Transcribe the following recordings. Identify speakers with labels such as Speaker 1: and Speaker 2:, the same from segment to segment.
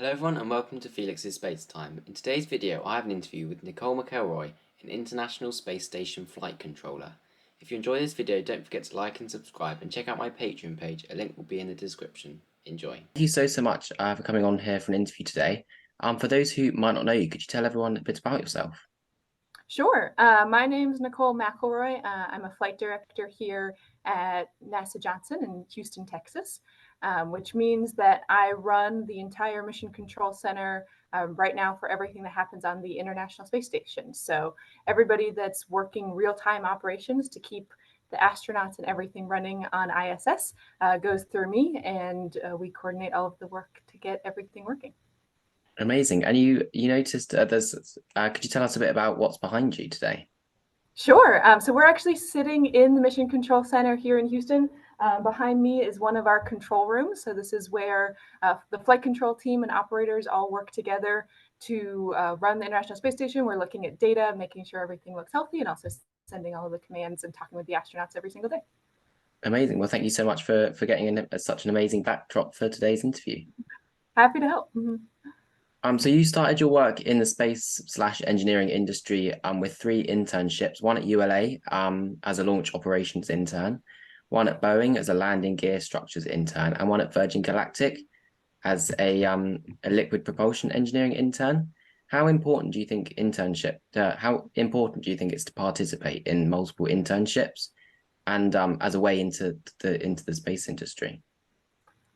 Speaker 1: Hello everyone and welcome to Felix's Space Time. In today's video I have an interview with Nicole McElroy, an International Space Station Flight Controller. If you enjoy this video, don't forget to like and subscribe and check out my Patreon page, a link will be in the description. Enjoy.
Speaker 2: Thank you so much for coming on here for an interview today. For those who might not know you, could you tell everyone a bit about yourself?
Speaker 3: Sure. My name is Nicole McElroy. I'm a flight director here at NASA Johnson in Houston, Texas, which means that I run the entire Mission Control Center right now for everything that happens on the International Space Station. So everybody that's working real-time operations to keep the astronauts and everything running on ISS goes through me, and we coordinate all of the work to get everything working.
Speaker 2: Amazing. And you noticed could you tell us a bit about what's behind you today?
Speaker 3: Sure. So we're actually sitting in the Mission Control Center here in Houston. Behind me is one of our control rooms. So this is where the flight control team and operators all work together to run the International Space Station. We're looking at data, making sure everything looks healthy, and also sending all of the commands and talking with the astronauts every single day.
Speaker 2: Amazing. Well, thank you so much for getting such an amazing backdrop for today's interview.
Speaker 3: Happy to help.
Speaker 2: So you started your work in the space/engineering industry with three internships, one at ULA as a Launch Operations Intern, one at Boeing as a Landing Gear Structures Intern, and one at Virgin Galactic as a Liquid Propulsion Engineering Intern. How important do you think how important do you think it's to participate in multiple internships and as a way into the space industry?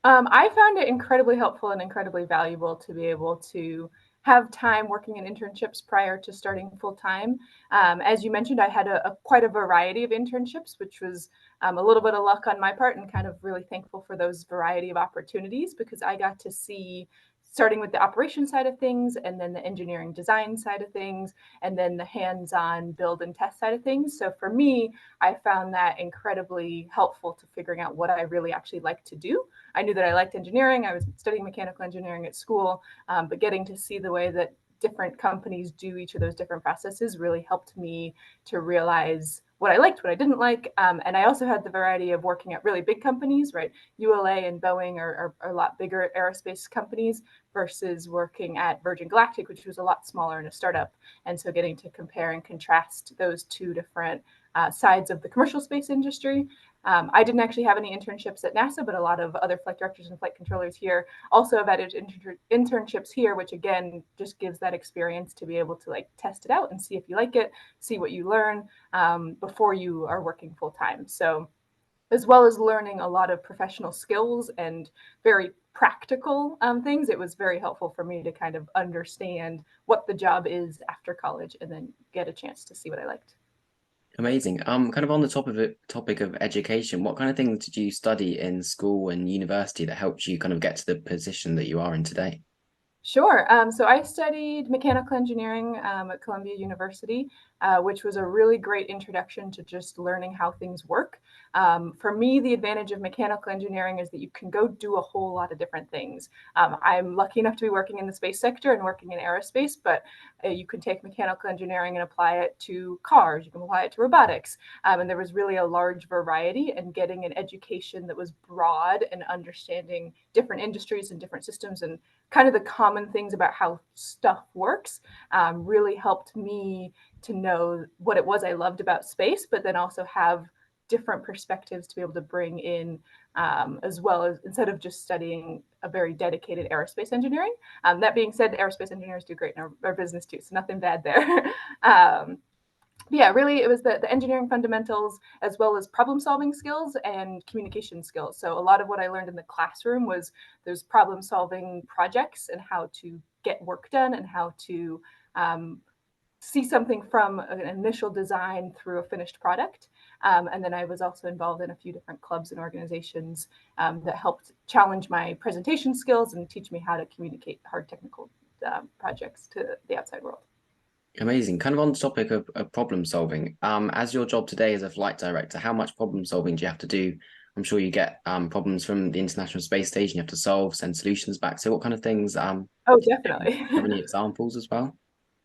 Speaker 3: I found it incredibly helpful and incredibly valuable to be able to have time working in internships prior to starting full time. As you mentioned, I had quite a variety of internships, which was a little bit of luck on my part, and kind of really thankful for those variety of opportunities because I got to see, starting with the operation side of things, and then the engineering design side of things, and then the hands-on build and test side of things. So for me, I found that incredibly helpful to figuring out what I really actually like to do. I knew that I liked engineering. I was studying mechanical engineering at school, but getting to see the way that different companies do each of those different processes really helped me to realize what I liked, what I didn't like. And I also had the variety of working at really big companies, right? ULA and Boeing are a lot bigger aerospace companies versus working at Virgin Galactic, which was a lot smaller and a startup. And so getting to compare and contrast those two different sides of the commercial space industry. I didn't actually have any internships at NASA, but a lot of other flight directors and flight controllers here also have added internships here, which again just gives that experience to be able to like test it out and see if you like it, see what you learn before you are working full time. So as well as learning a lot of professional skills and very practical things, it was very helpful for me to kind of understand what the job is after college and then get a chance to see what I liked.
Speaker 2: Amazing. Kind of on the topic of education, what kind of things did you study in school and university that helped you kind of get to the position that you are in today?
Speaker 3: Sure. So I studied mechanical engineering at Columbia University, which was a really great introduction to just learning how things work. For me, the advantage of mechanical engineering is that you can go do a whole lot of different things. I'm lucky enough to be working in the space sector and working in aerospace, but you can take mechanical engineering and apply it to cars. You can apply it to robotics. And there was really a large variety, and getting an education that was broad and understanding different industries and different systems and kind of the common things about how stuff works really helped me to know what it was I loved about space, but then also have different perspectives to be able to bring in, as well as instead of just studying a very dedicated aerospace engineering. That being said, aerospace engineers do great in our business too, so nothing bad there. Yeah, really, it was the engineering fundamentals as well as problem solving skills and communication skills. So a lot of what I learned in the classroom was those problem solving projects and how to get work done and how to see something from an initial design through a finished product. And then I was also involved in a few different clubs and organizations that helped challenge my presentation skills and teach me how to communicate hard technical projects to the outside world.
Speaker 2: Amazing. Kind of on the topic of problem solving, as your job today as a flight director, how much problem solving do you have to do? I'm sure you get problems from the International Space Station you have to solve, send solutions back. So what kind of things,
Speaker 3: Oh, definitely.
Speaker 2: have any examples as well?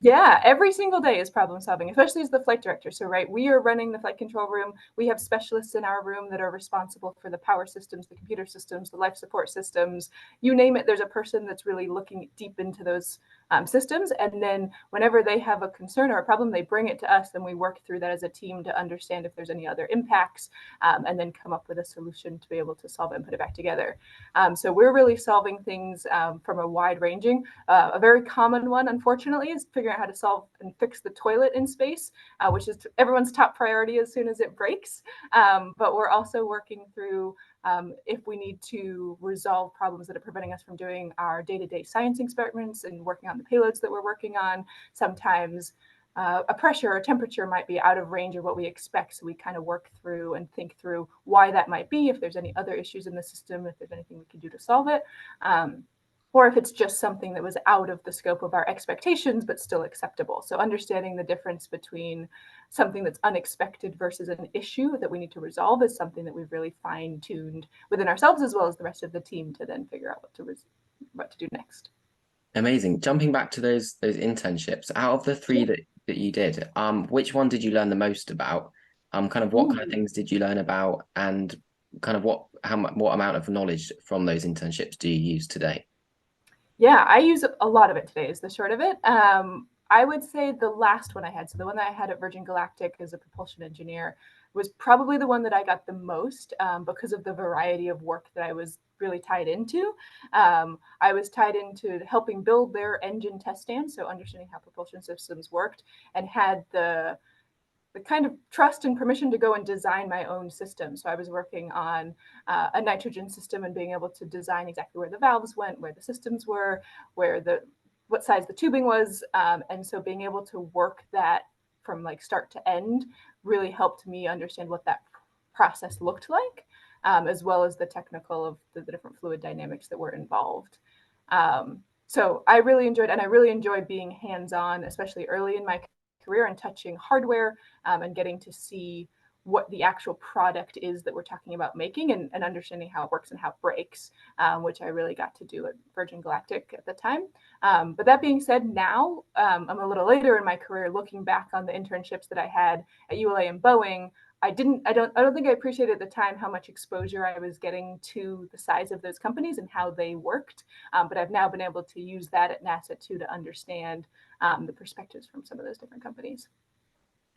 Speaker 3: Yeah, every single day is problem solving, especially as the flight director. So, right, we are running the flight control room. We have specialists in our room that are responsible for the power systems, the computer systems, the life support systems, you name it. There's a person that's really looking deep into those systems. And then whenever they have a concern or a problem, they bring it to us and we work through that as a team to understand if there's any other impacts and then come up with a solution to be able to solve it and put it back together. So we're really solving things from a wide ranging. A very common one, unfortunately, is figuring out how to solve and fix the toilet in space, which is everyone's top priority as soon as it breaks. But we're also working through if we need to resolve problems that are preventing us from doing our day-to-day science experiments and working on the payloads that we're working on. Sometimes a pressure or temperature might be out of range of what we expect. So we kind of work through and think through why that might be, if there's any other issues in the system, if there's anything we can do to solve it. Or if it's just something that was out of the scope of our expectations, but still acceptable. So understanding the difference between something that's unexpected versus an issue that we need to resolve is something that we've really fine-tuned within ourselves as well as the rest of the team to then figure out what to do next.
Speaker 2: Amazing. Jumping back to those internships, out of the three that you did, which one did you learn the most about? Kind of what kind of things did you learn about, and kind of what amount of knowledge from those internships do you use today?
Speaker 3: Yeah, I use a lot of it today is the short of it. I would say the last one I had, so the one that I had at Virgin Galactic as a propulsion engineer, was probably the one that I got the most because of the variety of work that I was really tied into. I was tied into helping build their engine test stand, so understanding how propulsion systems worked, and had the kind of trust and permission to go and design my own system. So I was working on a nitrogen system and being able to design exactly where the valves went, where the systems were, what size the tubing was. And so being able to work that from like start to end really helped me understand what that process looked like, as well as the technical of the different fluid dynamics that were involved. So I really enjoyed, and I really enjoy being hands-on, especially early in my career, and touching hardware and getting to see what the actual product is that we're talking about making, and understanding how it works and how it breaks, which I really got to do at Virgin Galactic at the time. But that being said, now I'm a little later in my career, looking back on the internships that I had at ULA and Boeing. I don't think I appreciated at the time how much exposure I was getting to the size of those companies and how they worked. But I've now been able to use that at NASA too to understand the perspectives from some of those different companies.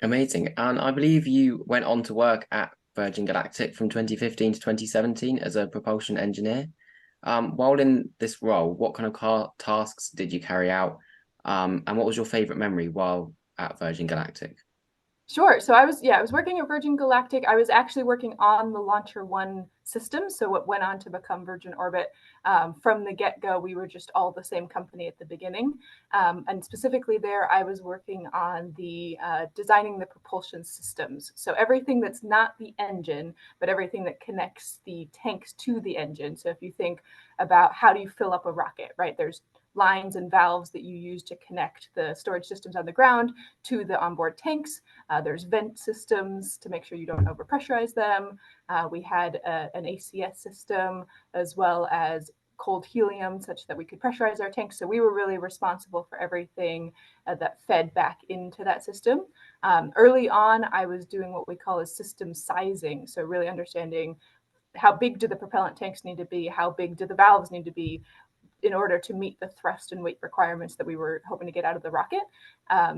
Speaker 2: Amazing. And I believe you went on to work at Virgin Galactic from 2015 to 2017 as a propulsion engineer. While in this role, what kind of tasks did you carry out? And what was your favorite memory while at Virgin Galactic?
Speaker 3: Sure. So I was working at Virgin Galactic. I was actually working on the Launcher One system. So what went on to become Virgin Orbit. From the get-go, we were just all the same company at the beginning. And specifically there, I was working on the designing the propulsion systems. So everything that's not the engine, but everything that connects the tanks to the engine. So if you think about how do you fill up a rocket, right? There's lines and valves that you use to connect the storage systems on the ground to the onboard tanks. There's vent systems to make sure you don't overpressurize them. We had an ACS system as well as cold helium such that we could pressurize our tanks. So we were really responsible for everything that fed back into that system. Early on, I was doing what we call a system sizing. So really understanding how big do the propellant tanks need to be? How big do the valves need to be in order to meet the thrust and weight requirements that we were hoping to get out of the rocket?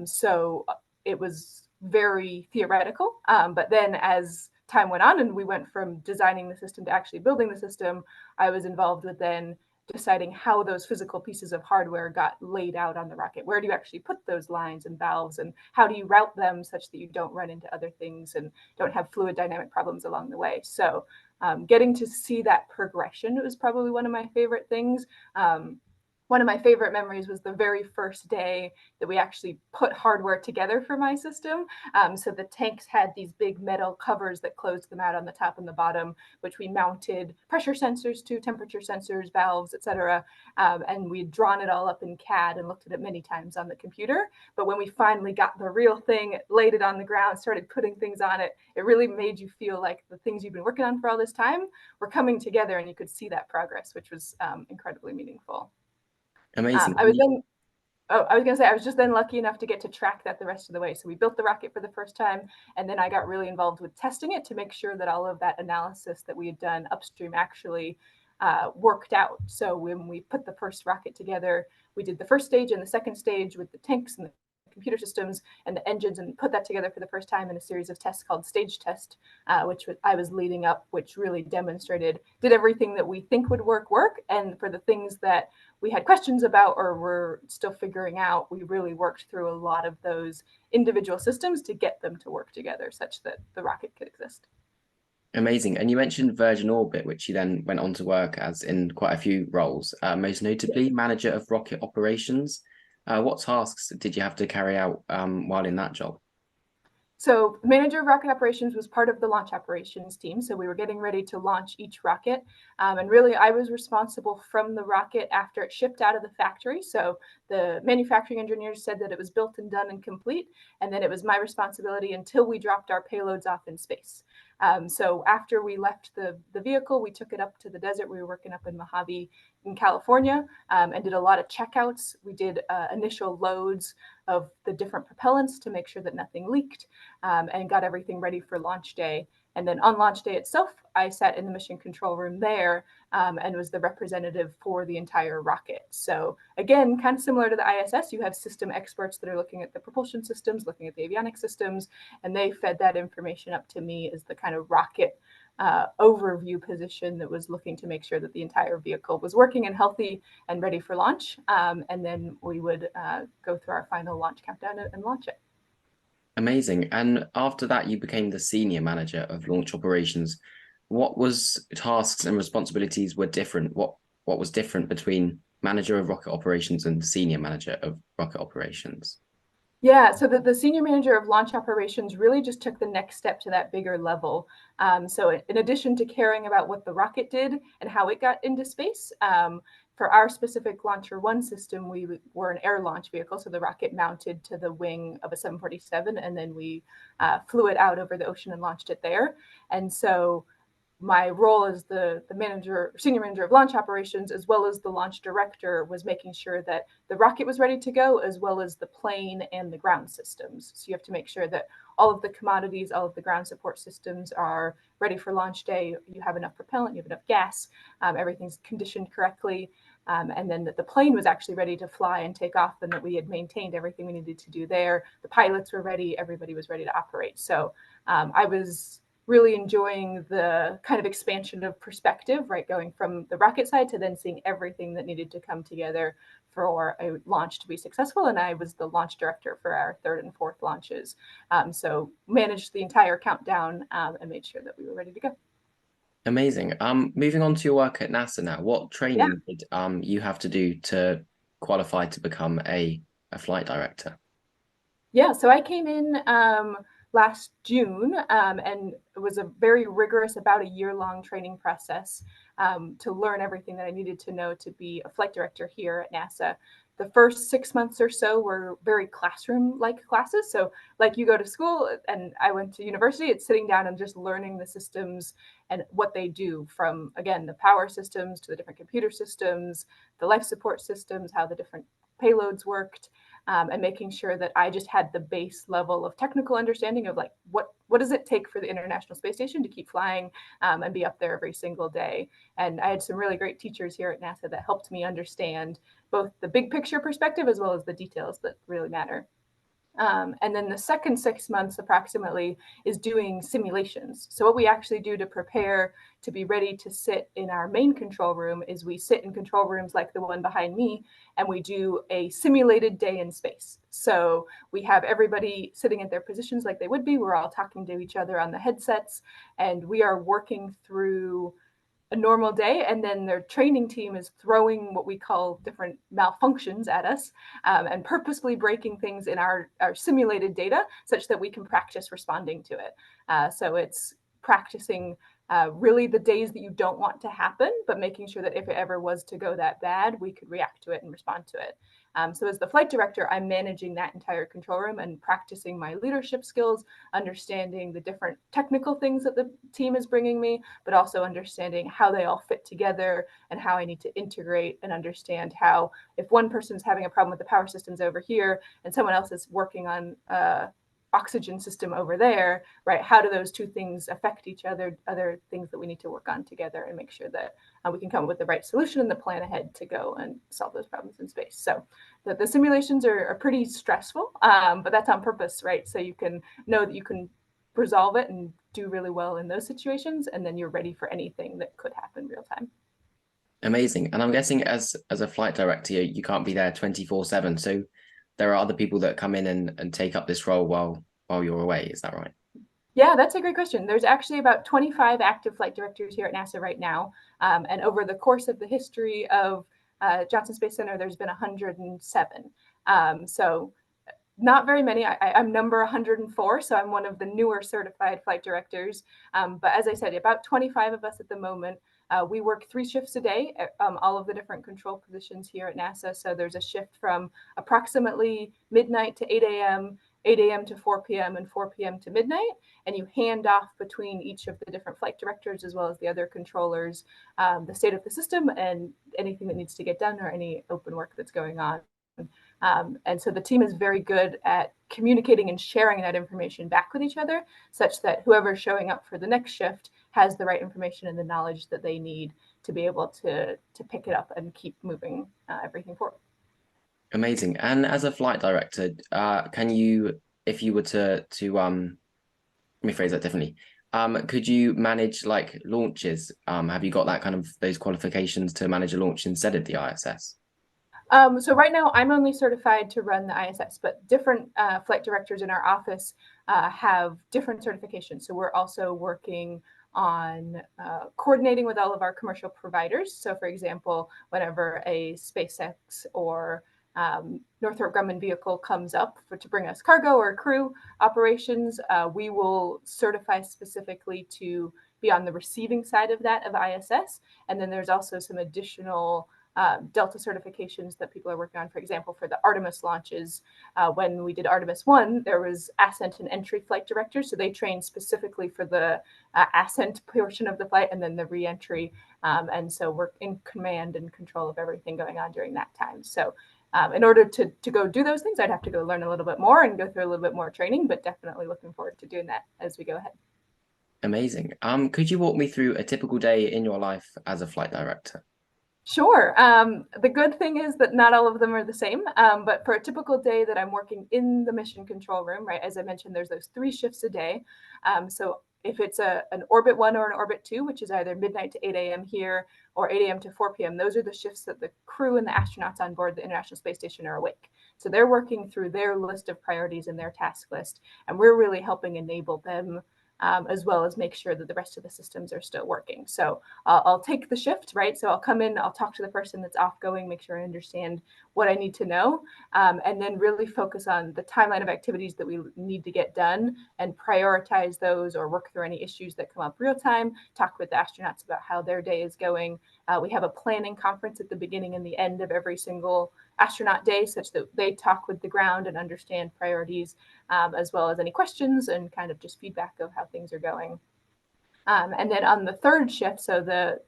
Speaker 3: So it was very theoretical. But then as time went on and we went from designing the system to actually building the system, I was involved with then deciding how those physical pieces of hardware got laid out on the rocket. Where do you actually put those lines and valves, and how do you route them such that you don't run into other things and don't have fluid dynamic problems along the way? So getting to see that progression was probably one of my favorite things. One of my favorite memories was the very first day that we actually put hardware together for my system. So the tanks had these big metal covers that closed them out on the top and the bottom, which we mounted pressure sensors to, temperature sensors, valves, etc. And we'd drawn it all up in CAD and looked at it many times on the computer. But when we finally got the real thing, laid it on the ground, started putting things on it, it really made you feel like the things you've been working on for all this time were coming together, and you could see that progress, which was incredibly meaningful.
Speaker 2: Amazing.
Speaker 3: I was then, Oh, I was going to say, I was just then lucky enough to get to track that the rest of the way. So we built the rocket for the first time, and then I got really involved with testing it to make sure that all of that analysis that we had done upstream actually worked out. So when we put the first rocket together, we did the first stage and the second stage with the tanks and the computer systems and the engines, and put that together for the first time in a series of tests called stage test, which I was leading up, which really demonstrated, did everything that we think would work. And for the things that we had questions about or were still figuring out, we really worked through a lot of those individual systems to get them to work together such that the rocket could exist.
Speaker 2: Amazing. And you mentioned Virgin Orbit, which you then went on to work as in quite a few roles, most notably manager of rocket operations. What tasks did you have to carry out while in that job?
Speaker 3: So manager of rocket operations was part of the launch operations team. So we were getting ready to launch each rocket. And really, I was responsible from the rocket after it shipped out of the factory. So the manufacturing engineers said that it was built and done and complete. And then it was my responsibility until we dropped our payloads off in space. So after we left the vehicle, we took it up to the desert. We were working up in Mojave in California, and did a lot of checkouts. We did initial loads of the different propellants to make sure that nothing leaked, and got everything ready for launch day. And then on launch day itself, I sat in the mission control room there, and was the representative for the entire rocket. So again, kind of similar to the ISS, you have system experts that are looking at the propulsion systems, looking at the avionics systems, and they fed that information up to me as the kind of rocket overview position that was looking to make sure that the entire vehicle was working and healthy and ready for launch. And then we would go through our final launch countdown and launch it.
Speaker 2: Amazing. And after that, you became the senior manager of launch operations. What was tasks and responsibilities were different? What was different between manager of rocket operations and senior manager of rocket operations?
Speaker 3: Yeah, so the senior manager of launch operations really just took the next step to that bigger level. So in addition to caring about what the rocket did and how it got into space, for our specific Launcher 1 system, we were an air launch vehicle. So the rocket mounted to the wing of a 747, and then we flew it out over the ocean and launched it there. And so my role as the senior manager of launch operations, as well as the launch director, was making sure that the rocket was ready to go, as well as the plane and the ground systems. So you have to make sure that all of the commodities, all of the ground support systems are ready for launch day. You have enough propellant, you have enough gas, everything's conditioned correctly. And then that the plane was actually ready to fly and take off, and that we had maintained everything we needed to do there. The pilots were ready, everybody was ready to operate. So I was really enjoying the kind of expansion of perspective, right? Going from the rocket side to then seeing everything that needed to come together for a launch to be successful. And I was the launch director for our third and fourth launches. So managed the entire countdown, and made sure that we were ready to go.
Speaker 2: Amazing. Moving on to your work at NASA now, what training did you have to do to qualify to become a flight director?
Speaker 3: Yeah, so I came in last June, and it was a very rigorous, about a year-long training process to learn everything that I needed to know to be a flight director here at NASA. The first 6 months or so were very classroom-like classes. So like you go to school, and I went to university, it's sitting down and just learning the systems and what they do, from, again, the power systems to the different computer systems, the life support systems, how the different payloads worked. And making sure that I just had the base level of technical understanding of like what does it take for the International Space Station to keep flying and be up there every single day. And I had some really great teachers here at NASA that helped me understand both the big picture perspective as well as the details that really matter. And then the second 6 months approximately is doing simulations. So what we actually do to prepare to be ready to sit in our main control room is we sit in control rooms like the one behind me, and we do a simulated day in space. So we have everybody sitting at their positions like they would be. We're all talking to each other on the headsets, and we are working through a normal day, and then their training team is throwing what we call different malfunctions at us, and purposefully breaking things in our simulated data such that we can practice responding to it. So it's practicing really the days that you don't want to happen, but making sure that if it ever was to go that bad, we could react to it and respond to it. So as the flight director, I'm managing that entire control room and practicing my leadership skills, understanding the different technical things that the team is bringing me, but also understanding how they all fit together and how I need to integrate and understand how, if one person's having a problem with the power systems over here and someone else is working on oxygen system over there, right? How do those two things affect each other? Other things that we need to work on together and make sure that we can come up with the right solution and the plan ahead to go and solve those problems in space. So the simulations are pretty stressful, but that's on purpose, right? So you can know that you can resolve it and do really well in those situations, and then you're ready for anything that could happen real time.
Speaker 2: Amazing. And I'm guessing as a flight director, you can't be there 24/7. So there are other people that come in and take up this role while you're away. Is that right?
Speaker 3: Yeah, that's a great question. There's actually about 25 active flight directors here at NASA right now. And over the course of the history of Johnson Space Center, there's been 107. So not very many. I'm number 104, so I'm one of the newer certified flight directors. But as I said, about 25 of us at the moment. We work 3 shifts a day, all of the different control positions here at NASA. So there's a shift from approximately midnight to 8 a.m., 8 a.m. to 4 p.m., and 4 p.m. to midnight. And you hand off between each of the different flight directors as well as the other controllers, the state of the system and anything that needs to get done or any open work that's going on. And so the team is very good at communicating and sharing that information back with each other, such that whoever's showing up for the next shift has the right information and the knowledge that they need to be able to pick it up and keep moving everything forward.
Speaker 2: Amazing. And as a flight director, can you, if you were to let me phrase that differently, could you manage like launches? Have you got that kind of those qualifications to manage a launch instead of the ISS?
Speaker 3: So right now I'm only certified to run the ISS, but different flight directors in our office have different certifications. So we're also working on coordinating with all of our commercial providers. So for example, whenever a SpaceX or Northrop Grumman vehicle comes up to bring us cargo or crew operations, we will certify specifically to be on the receiving side of that of ISS. And then there's also some additional Delta certifications that people are working on. For example, for the Artemis launches, when we did Artemis 1, there was ascent and entry flight directors. So they trained specifically for the ascent portion of the flight and then the re-entry. And so we're in command and control of everything going on during that time. So in order to go do those things, I'd have to go learn a little bit more and go through a little bit more training, but definitely looking forward to doing that as we go ahead.
Speaker 2: Amazing. Could you walk me through a typical day in your life as a flight director?
Speaker 3: Sure. The good thing is that not all of them are the same, but for a typical day that I'm working in the mission control room, right, as I mentioned, there's those 3 shifts a day. So if it's an orbit 1 or an orbit 2, which is either midnight to 8 a.m. here or 8 a.m. to 4 p.m., those are the shifts that the crew and the astronauts on board the International Space Station are awake. So they're working through their list of priorities and their task list, and we're really helping enable them as well as make sure that the rest of the systems are still working. So I'll take the shift, right? So I'll come in, I'll talk to the person that's off going, make sure I understand what I need to know, and then really focus on the timeline of activities that we need to get done and prioritize those or work through any issues that come up real time, talk with the astronauts about how their day is going. We have a planning conference at the beginning and the end of every single astronaut day, such that they talk with the ground and understand priorities, as well as any questions and kind of just feedback of how things are going. And then on the 3rd shift, so the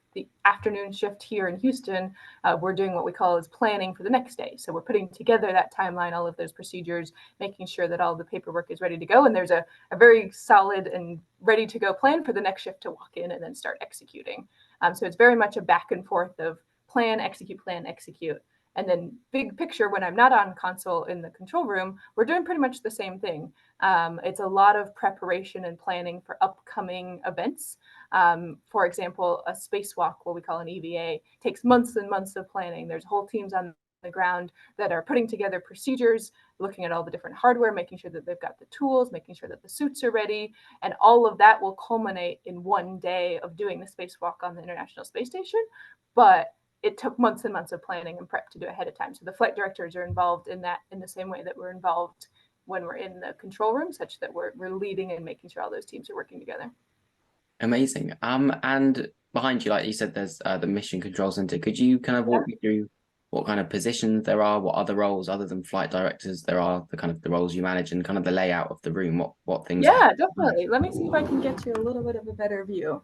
Speaker 3: afternoon shift here in Houston, we're doing what we call is planning for the next day. So we're putting together that timeline, all of those procedures, making sure that all the paperwork is ready to go. And there's a very solid and ready to go plan for the next shift to walk in and then start executing. So it's very much a back and forth of plan, execute, plan, execute. And then big picture, when I'm not on console in the control room, we're doing pretty much the same thing. It's a lot of preparation and planning for upcoming events. For example, a spacewalk, what we call an EVA, takes months and months of planning. There's whole teams on the ground that are putting together procedures, looking at all the different hardware, making sure that they've got the tools, making sure that the suits are ready. And all of that will culminate in one day of doing the spacewalk on the International Space Station. But it took months and months of planning and prep to do ahead of time. So the flight directors are involved in that in the same way that we're involved when we're in the control room, such that we're leading and making sure all those teams are working together.
Speaker 2: Amazing. And behind you, like you said, there's the Mission Control Center. Could you kind of walk me through what kind of positions there are, what other roles other than flight directors there are, the kind of the roles you manage, and kind of the layout of the room, what things
Speaker 3: Yeah,
Speaker 2: happen?
Speaker 3: definitely. Let me see if I can get you a little bit of a better view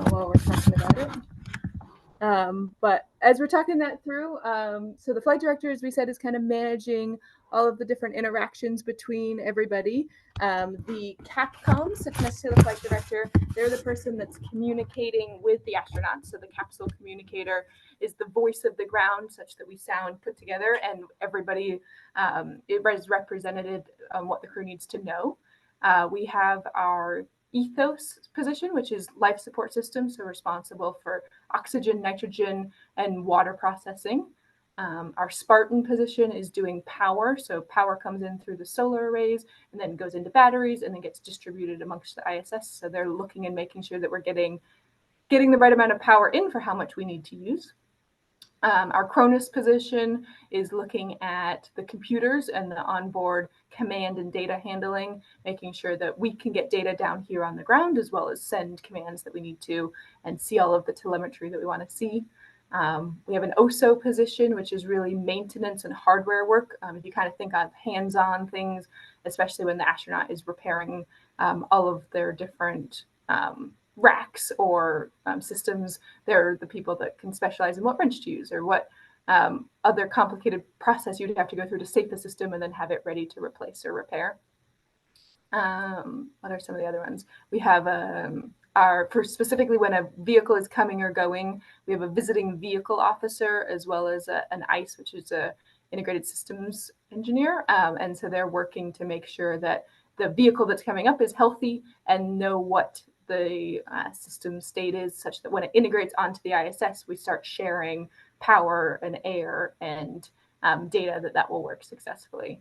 Speaker 3: while we're talking about it. But as we're talking that through, so the flight director, as we said, is kind of managing all of the different interactions between everybody. The CAPCOM, so next to the flight director, they're the person that's communicating with the astronauts. So the capsule communicator is the voice of the ground, such that we sound put together, and everybody is represented on what the crew needs to know. We have our ethos position, which is life support system, so responsible for oxygen, nitrogen, and water processing. Our Spartan position is doing power. So power comes in through the solar arrays and then goes into batteries and then gets distributed amongst the ISS. So they're looking and making sure that we're getting the right amount of power in for how much we need to use. Our Cronus position is looking at the computers and the onboard command and data handling, making sure that we can get data down here on the ground, as well as send commands that we need to and see all of the telemetry that we want to see. We have an OSO position, which is really maintenance and hardware work. If you kind of think of hands-on things, especially when the astronaut is repairing all of their different racks or systems, they're the people that can specialize in what wrench to use or what other complicated process you'd have to go through to safe the system and then have it ready to replace or repair. What are some of the other ones? We have for specifically when a vehicle is coming or going, we have a visiting vehicle officer as well as an ICE, which is a integrated systems engineer. And so they're working to make sure that the vehicle that's coming up is healthy and know what the system state is, such that when it integrates onto the ISS, we start sharing power and air and data that will work successfully.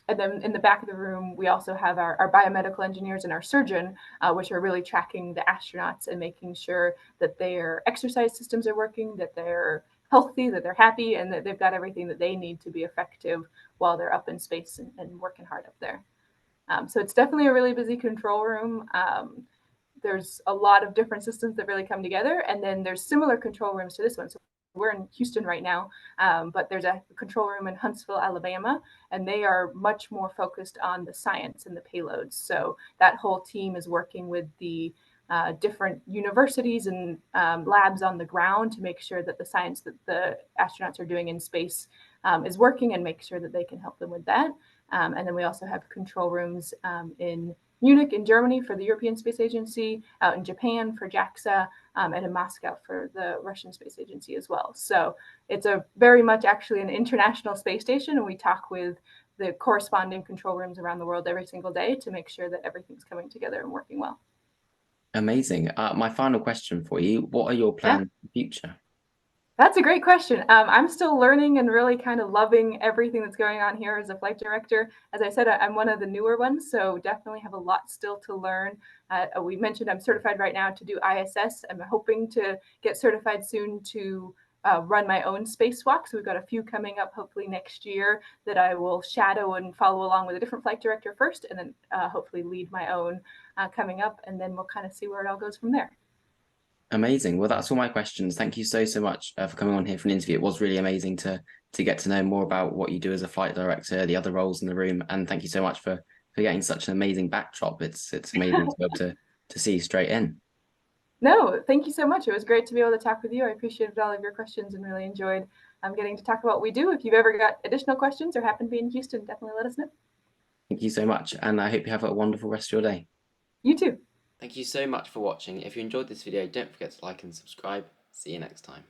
Speaker 3: And then in the back of the room, we also have our biomedical engineers and our surgeon, which are really tracking the astronauts and making sure that their exercise systems are working, that they're healthy, that they're happy, and that they've got everything that they need to be effective while they're up in space and working hard up there. So it's definitely a really busy control room. There's a lot of different systems that really come together, and then there's similar control rooms to this one. So we're in Houston right now, but there's a control room in Huntsville, Alabama, and they are much more focused on the science and the payloads. So that whole team is working with the different universities and labs on the ground to make sure that the science that the astronauts are doing in space is working and make sure that they can help them with that. And then we also have control rooms in Munich in Germany for the European Space Agency, out in Japan for JAXA, and in Moscow for the Russian Space Agency as well. So it's a very much actually an international space station, and we talk with the corresponding control rooms around the world every single day to make sure that everything's coming together and working well.
Speaker 2: Amazing. My final question for you, what are your plans for the future?
Speaker 3: That's a great question. I'm still learning and really kind of loving everything that's going on here as a flight director. As I said, I'm one of the newer ones, so definitely have a lot still to learn. We mentioned I'm certified right now to do ISS. I'm hoping to get certified soon to run my own spacewalk. So we've got a few coming up hopefully next year that I will shadow and follow along with a different flight director first, and then hopefully lead my own coming up, and then we'll kind of see where it all goes from there.
Speaker 2: Amazing. Well, that's all my questions. Thank you so much for coming on here for an interview. It was really amazing to get to know more about what you do as a flight director, the other roles in the room, and thank you so much for getting such an amazing backdrop. It's amazing to be able to see straight in.
Speaker 3: No, thank you so much. It was great to be able to talk with you. I appreciated all of your questions and really enjoyed getting to talk about what we do. If you've ever got additional questions or happen to be in Houston, definitely let us know.
Speaker 2: Thank you so much, and I hope you have a wonderful rest of your day.
Speaker 3: You too.
Speaker 1: Thank you so much for watching. If you enjoyed this video, don't forget to like and subscribe. See you next time.